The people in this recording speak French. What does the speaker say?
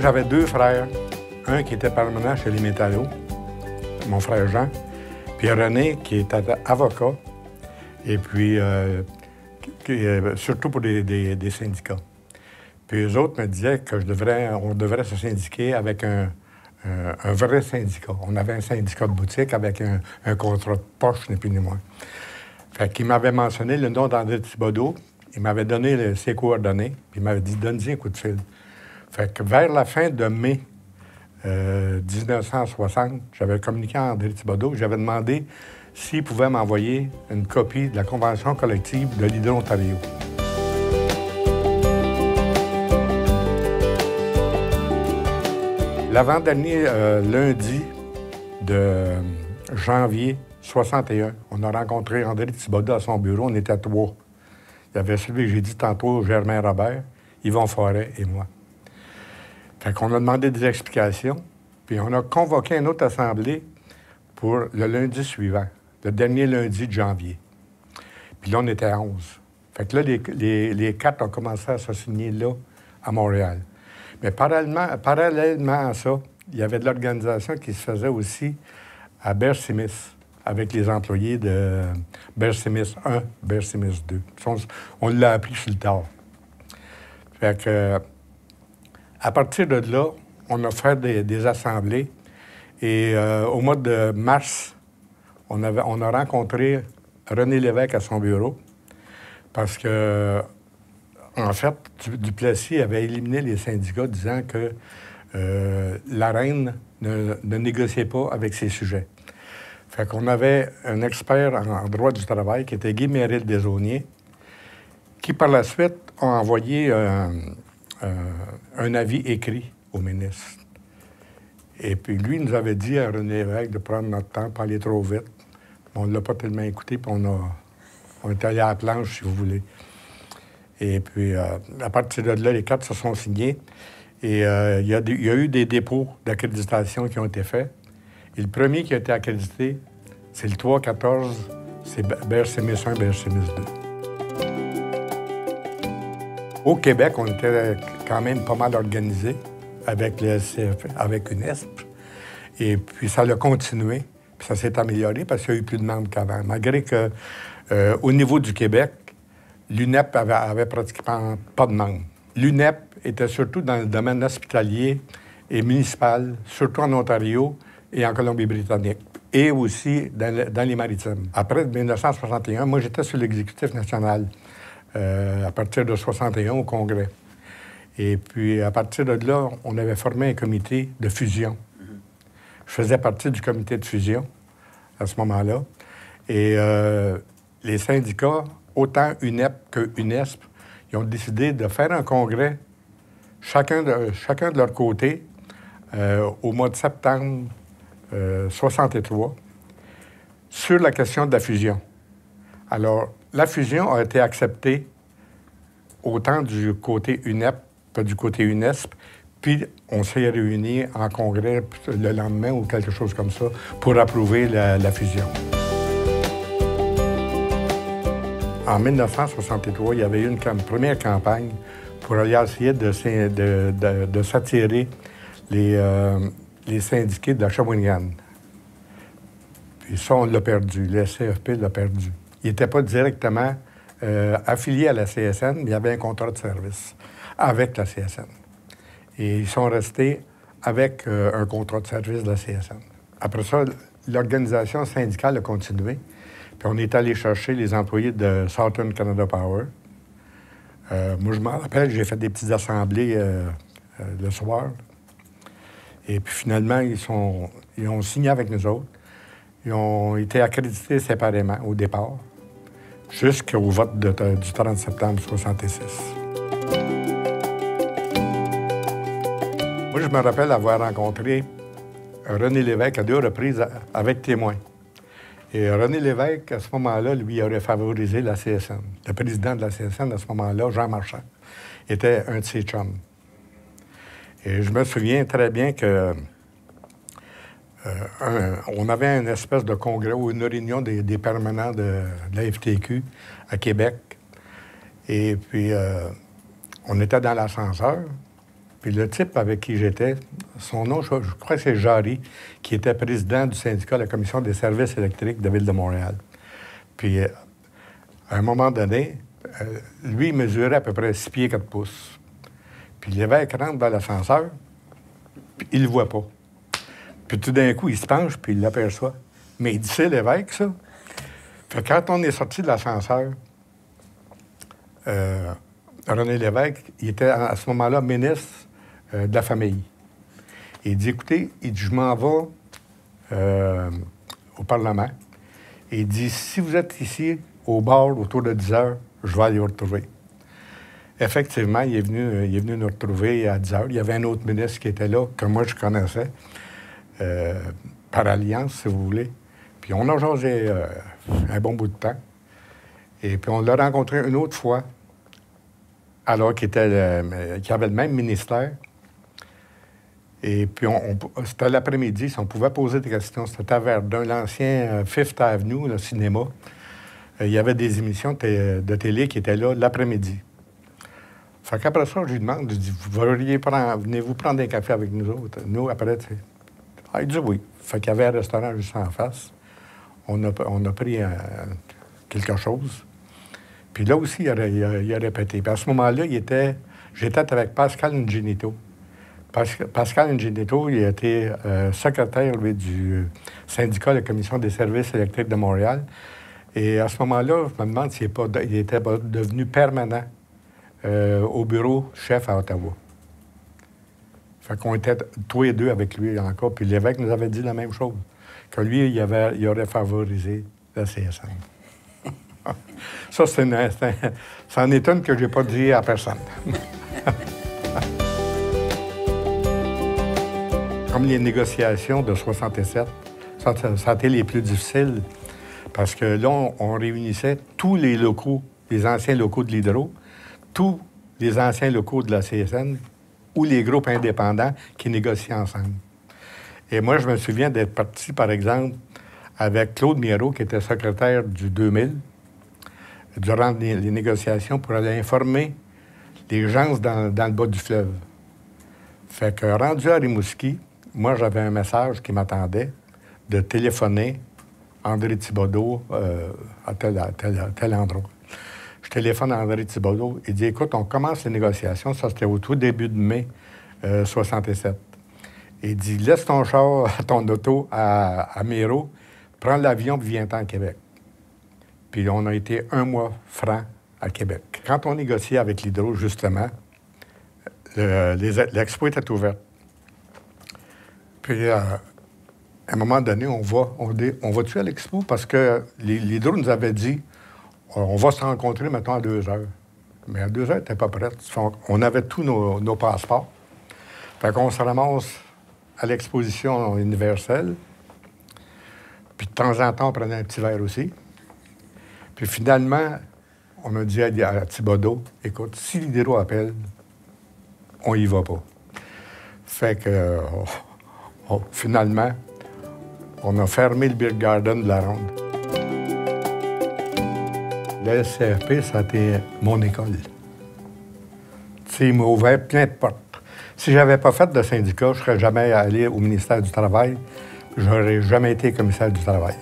j'avais deux frères. Un qui était permanent chez les métallos, mon frère Jean, puis René qui était avocat, et puis surtout pour des syndicats. Puis eux autres me disaient qu'on devrait se syndiquer avec un vrai syndicat. On avait un syndicat de boutique avec un contrat de poche, ni plus ni moins. Fait qu'il m'avait mentionné le nom d'André Thibodeau, il m'avait donné ses coordonnées, puis il m'avait dit « donne-y un coup de fil ». Fait que vers la fin de mai 1960, j'avais communiqué à André Thibodeau, j'avais demandé s'il pouvait m'envoyer une copie de la convention collective de l'Hydro-Ontario. L'avant-dernier lundi de janvier 61, on a rencontré André Thibodeau à son bureau, on était trois. Il y avait celui que j'ai dit tantôt, Germain Robert, Yvon Forêt et moi. Fait qu'on a demandé des explications, puis on a convoqué une autre assemblée pour le lundi suivant, le dernier lundi de janvier. Puis là, on était à 11. Fait que là, les quatre ont commencé à s'assigner là, à Montréal. Mais parallèlement à ça, il y avait de l'organisation qui se faisait aussi à Bear-Simis, avec les employés de Bear-Simis 1, Bear-Simis 2. On l'a appris sur le tard. Fait que, à partir de là, on a fait des assemblées. Et au mois de mars, on a rencontré René Lévesque à son bureau parce que, en fait, Duplessis avait éliminé les syndicats disant que la reine ne négociait pas avec ses sujets. Fait qu'on avait un expert en droit du travail qui était Guy Méril-Desaulniers, qui par la suite a envoyé un avis écrit au ministre. Et puis lui nous avait dit à René Lévesque de prendre notre temps, pas aller trop vite. On ne l'a pas tellement écouté, puis on est allé à la planche, si vous voulez. Et puis, à partir de là, les quatre se sont signés. Et il y a eu des dépôts d'accréditation qui ont été faits. Et le premier qui a été accrédité, c'est le 3-14, c'est Bear-Simis 1, Bear-Simis 2. Au Québec, on était quand même pas mal organisés avec le CFP, avec UNESP. Et puis, ça a continué. Puis ça s'est amélioré parce qu'il y a eu plus de membres qu'avant. Malgré que, au niveau du Québec, l'UNEP avait pratiquement pas de membres. L'UNEP était surtout dans le domaine hospitalier et municipal, surtout en Ontario et en Colombie-Britannique, et aussi dans les maritimes. Après 1961, moi, j'étais sur l'exécutif national à partir de 61 au Congrès. Et puis, à partir de là, on avait formé un comité de fusion. Je faisais partie du comité de fusion à ce moment-là. Et les syndicats, autant UNEP que UNESP, ils ont décidé de faire un congrès, chacun de leur côté, au mois de septembre 63, sur la question de la fusion. Alors, la fusion a été acceptée autant du côté UNEP que du côté UNESP, puis on s'est réunis en congrès le lendemain ou quelque chose comme ça pour approuver la fusion. En 1963, il y avait eu une première campagne pour aller essayer de s'attirer les syndiqués de la Shawinigan. Puis ça, on l'a perdu. Le CFP l'a perdu. Il n'était pas directement affilié à la CSN, mais il y avait un contrat de service avec la CSN. Et ils sont restés avec un contrat de service de la CSN. Après ça, l'organisation syndicale a continué. Puis on est allé chercher les employés de Southern Canada Power. Moi, je m'en rappelle, j'ai fait des petites assemblées le soir. Et puis finalement, ils ont signé avec nous autres. Ils ont été accrédités séparément au départ, jusqu'au vote du 30 septembre 1966. Moi, je me rappelle avoir rencontré René Lévesque à 2 reprises avec témoins. Et René Lévesque, à ce moment-là, lui, aurait favorisé la CSN. Le président de la CSN, à ce moment-là, Jean Marchand, était un de ses chums. Et je me souviens très bien que on avait une espèce de congrès ou une réunion des permanents de la FTQ à Québec. Et puis, on était dans l'ascenseur. Puis le type avec qui j'étais, son nom, je crois que c'est Jarry, qui était président du syndicat de la Commission des services électriques de la Ville de Montréal. Puis, à un moment donné, lui, il mesurait à peu près 6 pieds 4 pouces. Puis l'évêque rentre dans l'ascenseur, puis il le voit pas. Puis tout d'un coup, il se penche, puis il l'aperçoit. Mais il dit, c'est l'évêque, ça? Fait que quand on est sorti de l'ascenseur, René Lévesque, il était à ce moment-là ministre de la Famille. Et il dit, écoutez, il dit, je m'en vais au Parlement. Et il dit, si vous êtes ici, au bar, autour de 10 heures, je vais aller vous retrouver. Effectivement, il est venu nous retrouver à 10 heures. Il y avait un autre ministre qui était là, que moi, je connaissais, par alliance, si vous voulez. Puis on a jasé un bon bout de temps. Et puis on l'a rencontré une autre fois, alors qu'il avait le même ministère. Et puis c'était l'après-midi, si on pouvait poser des questions. C'était à Verdun, l'ancien Fifth Avenue, le cinéma. Il y avait des émissions de télé qui étaient là l'après-midi. Fait qu'après ça, je lui demande, je dis, venez-vous prendre un café avec nous autres? Nous, après, tu sais. Ah, il dit oui. Fait qu'il y avait un restaurant juste en face. On a pris quelque chose. Puis là aussi, il a répété. Puis à ce moment-là, j'étais avec Pascal Ingenito. Pascal Ingenito, il était secrétaire, lui, du syndicat de la Commission des services électriques de Montréal. Et à ce moment-là, je me demande s'il était devenu permanent au bureau chef à Ottawa. Fait qu'on était tous les deux avec lui encore. Puis l'évêque nous avait dit la même chose, que lui, il aurait favorisé la CSN. Ça, c'en est une que je n'ai pas dit à personne. Comme les négociations de 67, ça a été les plus difficiles, parce que là, on réunissait tous les locaux, les anciens locaux de l'Hydro, tous les anciens locaux de la CSN, ou les groupes indépendants qui négociaient ensemble. Et moi, je me souviens d'être parti, par exemple, avec Claude Miro, qui était secrétaire du 2000, durant les négociations, pour aller informer les gens dans le bas du fleuve. Fait que, rendu à Rimouski, moi, j'avais un message qui m'attendait de téléphoner André Thibodeau à tel endroit. Je téléphone à André Thibodeau. Il dit, écoute, on commence les négociations. Ça, c'était au tout début de mai 67. Il dit, laisse ton char, ton auto à Miro, prends l'avion et viens-t'en à Québec. Puis on a été 1 mois franc à Québec. Quand on négociait avec l'Hydro, justement, l'expo était ouverte. Puis, à un moment donné, on va-tu à l'expo? Parce que l'Hydro nous avait dit, on va se rencontrer, mettons, à 2 heures. Mais à 2 heures, elle n'était pas prête. On avait tous nos passeports. Fait qu'on se ramasse à l'exposition universelle. Puis de temps en temps, on prenait un petit verre aussi. Puis finalement, on a dit à Thibodeau, écoute, si l'Hydro appelle, on y va pas. Fait que, finalement, on a fermé le Beer Garden de la Ronde. Le SCFP, ça a été mon école. Tu sais, il m'a ouvert plein de portes. Si je n'avais pas fait de syndicat, je ne serais jamais allé au ministère du Travail. Je n'aurais jamais été commissaire du Travail.